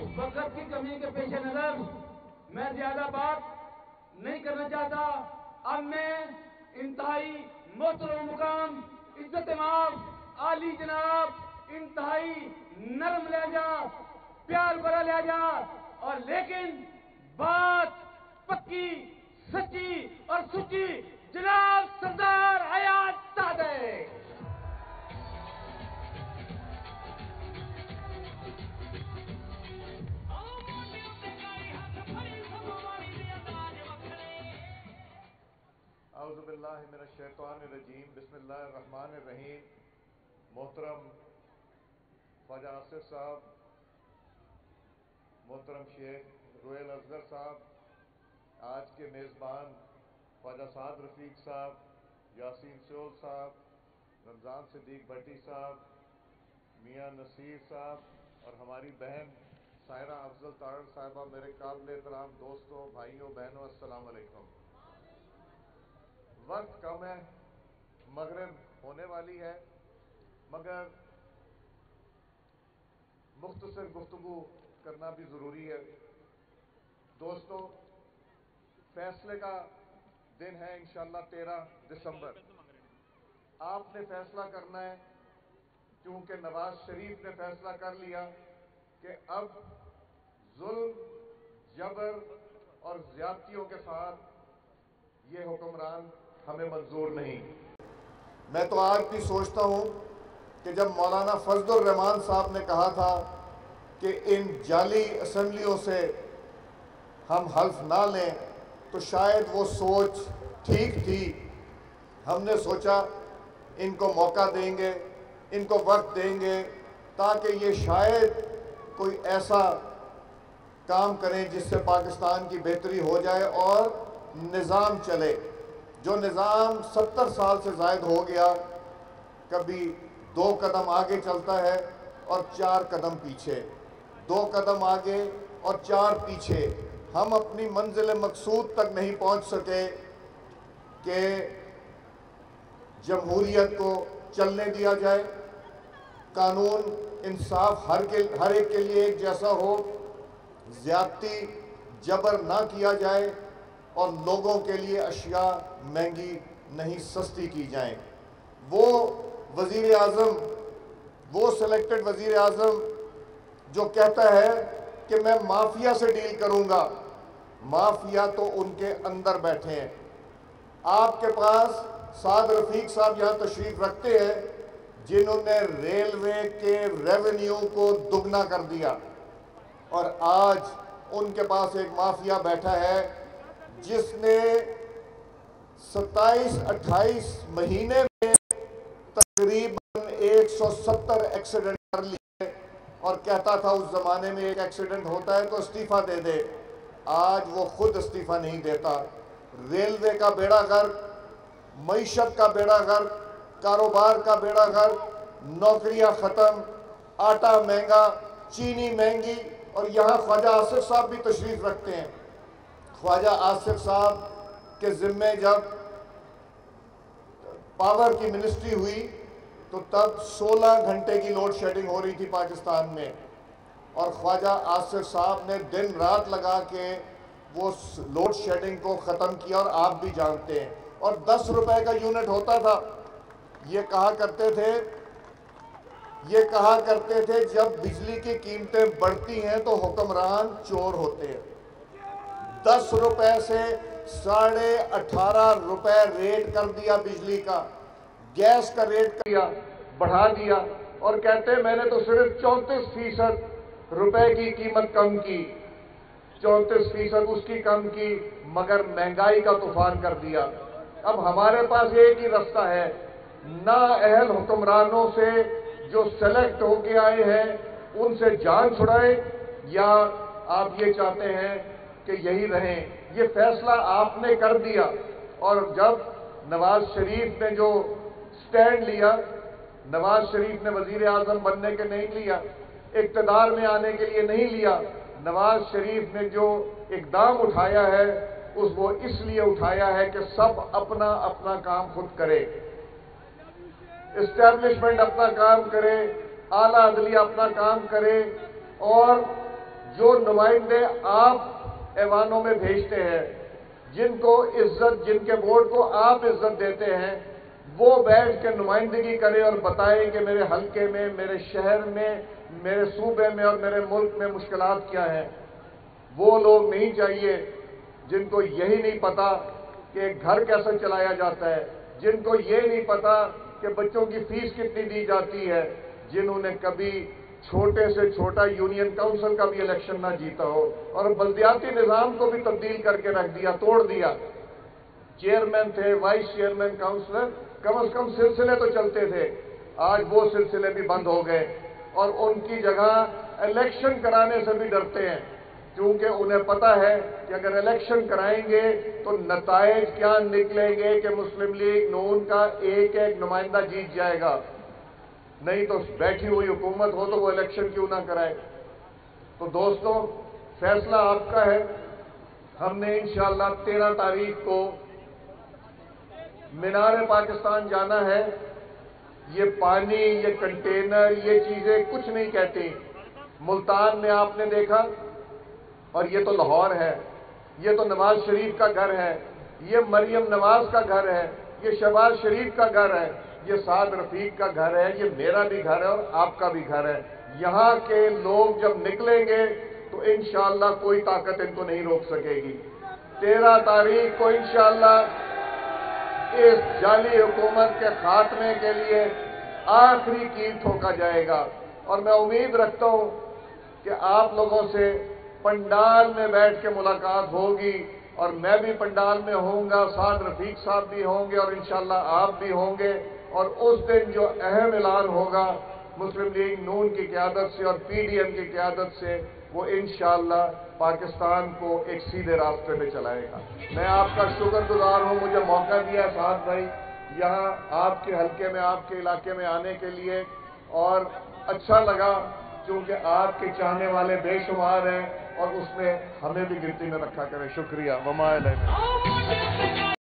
वक्त की कमी के पेश नजर मैं ज्यादा बात नहीं करना चाहता। अब मैं इंतहाई मोहतरम मुकाम, इज्जत माफ, आली जनाब, इंतहाई नरम लहजा, प्यार भरा लहजा, और लेकिन बात पक्की, सच्ची और सुच्ची, जनाब सरदार हयात सादिक। औज़ुबिल्लाहि मिनश्शैतानिर्रजीम, बिस्मिल्लाहिर्रहमानिर्रहीम। मोहतरम ख्वाजा आसिफ साहब, मोहतरम शेख रोयल असगर साहब, आज के मेज़बान ख्वाजा साद रफ़ीक साहब, यासीन सोल साहब, रमज़ान सिद्दीक भट्टी साहब, मियाँ नसीर साहब और हमारी बहन सायरा अफजल तारड़ साहिबा, मेरे काबिल एहतराम दोस्तों, भाइयों बहनों, अस्सलाम वालेकुम। वक्त कम है, मगरिब होने वाली है, मगर मुख्तसर गुफ्तगू करना भी ज़रूरी है। दोस्तों, फैसले का दिन है इंशाअल्लाह 13 दिसंबर। आपने फैसला करना है, क्योंकि नवाज शरीफ ने फैसला कर लिया कि अब जुल्म, जबर और ज्यादतियों के साथ ये हुक्मरान हमें मंजूर नहीं। मैं तो आज भी सोचता हूँ कि जब मौलाना फजलुर रहमान साहब ने कहा था कि इन जाली असम्बलियों से हम हल्फ ना लें, तो शायद वो सोच ठीक थी। हमने सोचा इनको मौका देंगे, इनको वक्त देंगे, ताकि ये शायद कोई ऐसा काम करें जिससे पाकिस्तान की बेहतरी हो जाए और निज़ाम चले। जो निज़ाम 70 साल से ज़ायद हो गया, कभी 2 कदम आगे चलता है और 4 कदम पीछे, 2 कदम आगे और 4 पीछे। हम अपनी मंजिल मकसूद तक नहीं पहुंच सके कि जमहूरियत को चलने दिया जाए, कानून इंसाफ हर एक के लिए एक जैसा हो, ज़्यादती जबर ना किया जाए और लोगों के लिए अशिया महंगी नहीं सस्ती की जाए। वो वज़ीर आज़म, वो सिलेक्टेड वज़ीर आज़म जो कहता है कि मैं माफिया से डील करूंगा, माफिया तो उनके अंदर बैठे हैं। आपके पास साद रफ़ीक साहब यहाँ तशरीफ़ रखते हैं, जिन्होंने रेलवे के रेवेन्यू को दुगना कर दिया, और आज उनके पास एक माफिया बैठा है जिसने 27-28 महीने में तकरीबन 170 एक्सीडेंट कर लिए, और कहता था उस ज़माने में एक एक्सीडेंट होता है तो इस्तीफ़ा दे दे। आज वो खुद इस्तीफ़ा नहीं देता। रेलवे का बेड़ा गर्क, मईशत का बेड़ा गर्क, कारोबार का बेड़ा गर्क, नौकरियां ख़त्म, आटा महंगा, चीनी महंगी। और यहाँ ख्वाजा आसिफ साहब भी तशरीफ़ रखते हैं। ख्वाजा आसिफ साहब के ज़िम्मे जब पावर की मिनिस्ट्री हुई तो तब 16 घंटे की लोड शेडिंग हो रही थी पाकिस्तान में, और ख्वाजा आसिफ साहब ने दिन रात लगा के वो लोड शेडिंग को ख़त्म किया, और आप भी जानते हैं। और 10 रुपए का यूनिट होता था। ये कहा करते थे जब बिजली की कीमतें बढ़ती हैं तो हुक्मरान चोर होते हैं। 10 रुपए से 18.5 रुपए रेट कर दिया बिजली का, गैस का रेट बढ़ा दिया, और कहते हैं मैंने तो सिर्फ 34% रुपए की कीमत कम की, 34% उसकी कम की, मगर महंगाई का तूफान कर दिया। अब हमारे पास एक ही रास्ता है, नाअहल हुक्मरानों से जो सेलेक्ट होके आए हैं उनसे जान छुड़ाएं, या आप ये चाहते हैं कि यही रहें। ये फैसला आपने कर दिया। और जब नवाज शरीफ ने जो स्टैंड लिया, नवाज शरीफ ने वजीर आजम बनने के नहीं लिया, इक्तदार में आने के लिए नहीं लिया। नवाज शरीफ ने जो इकदाम उठाया है वो इसलिए उठाया है कि सब अपना अपना काम खुद करे, इस्टेब्लिशमेंट अपना काम करे, आला अदलिया अपना काम करे, और जो नुमाइंदे आप ऐवानों में भेजते हैं, जिनको इज्जत, जिनके वोट को आप इज्जत देते हैं, वो बैठ के नुमाइंदगी करें और बताएं कि मेरे हल्के में, मेरे शहर में, मेरे सूबे में और मेरे मुल्क में मुश्किलात क्या हैं। वो लोग नहीं चाहिए जिनको यही नहीं पता कि घर कैसे चलाया जाता है, जिनको ये नहीं पता कि बच्चों की फीस कितनी दी जाती है, जिन्होंने कभी छोटे से छोटा यूनियन काउंसिल का भी इलेक्शन ना जीता हो और बल्दियाती निज़ाम को भी तब्दील करके रख दिया, तोड़ दिया। चेयरमैन थे, वाइस चेयरमैन, काउंसलर, कम से कम सिलसिले तो चलते थे। आज वो सिलसिले भी बंद हो गए और उनकी जगह इलेक्शन कराने से भी डरते हैं, क्योंकि उन्हें पता है कि अगर इलेक्शन कराएंगे तो नताइज क्या निकलेंगे कि मुस्लिम लीग नून का एक एक नुमाइंदा जीत जाएगा। नहीं तो बैठी हुई हुकूमत हो तो वो इलेक्शन क्यों ना कराए। तो दोस्तों, फैसला आपका है। हमने इंशाअल्लाह 13 तारीख को मीनार पाकिस्तान जाना है। ये पानी, ये कंटेनर, ये चीजें कुछ नहीं कहती। मुल्तान में आपने देखा, और ये तो लाहौर है, ये तो नवाज शरीफ का घर है, ये मरियम नवाज का घर है, ये शहबाज शरीफ का घर है, ये साद रफीक का घर है, ये मेरा भी घर है और आपका भी घर है। यहाँ के लोग जब निकलेंगे तो इंशाअल्लाह कोई ताकत इनको नहीं रोक सकेगी। 13 तारीख को इंशाअल्लाह इस जाली हुकूमत के खात्मे के लिए आखिरी कील ठोका जाएगा। और मैं उम्मीद रखता हूं कि आप लोगों से पंडाल में बैठ के मुलाकात होगी और मैं भी पंडाल में होऊंगा, साद रफीक साहब भी होंगे और इंशाअल्लाह आप भी होंगे। और उस दिन जो अहम ऐलान होगा मुस्लिम लीग नून की क़यादत से और पीडीएम की क़यादत से, वो इंशाअल्लाह पाकिस्तान को एक सीधे रास्ते पे चलाएगा। मैं आपका शुक्रगुजार हूं, मुझे मौका दिया साहब भाई यहाँ आपके हल्के में, आपके इलाके में आने के लिए, और अच्छा लगा क्योंकि आपके चाहने वाले बेशुमार हैं और उसमें हमें भी गिनती में रखा करें। शुक्रिया। वमा अलैना।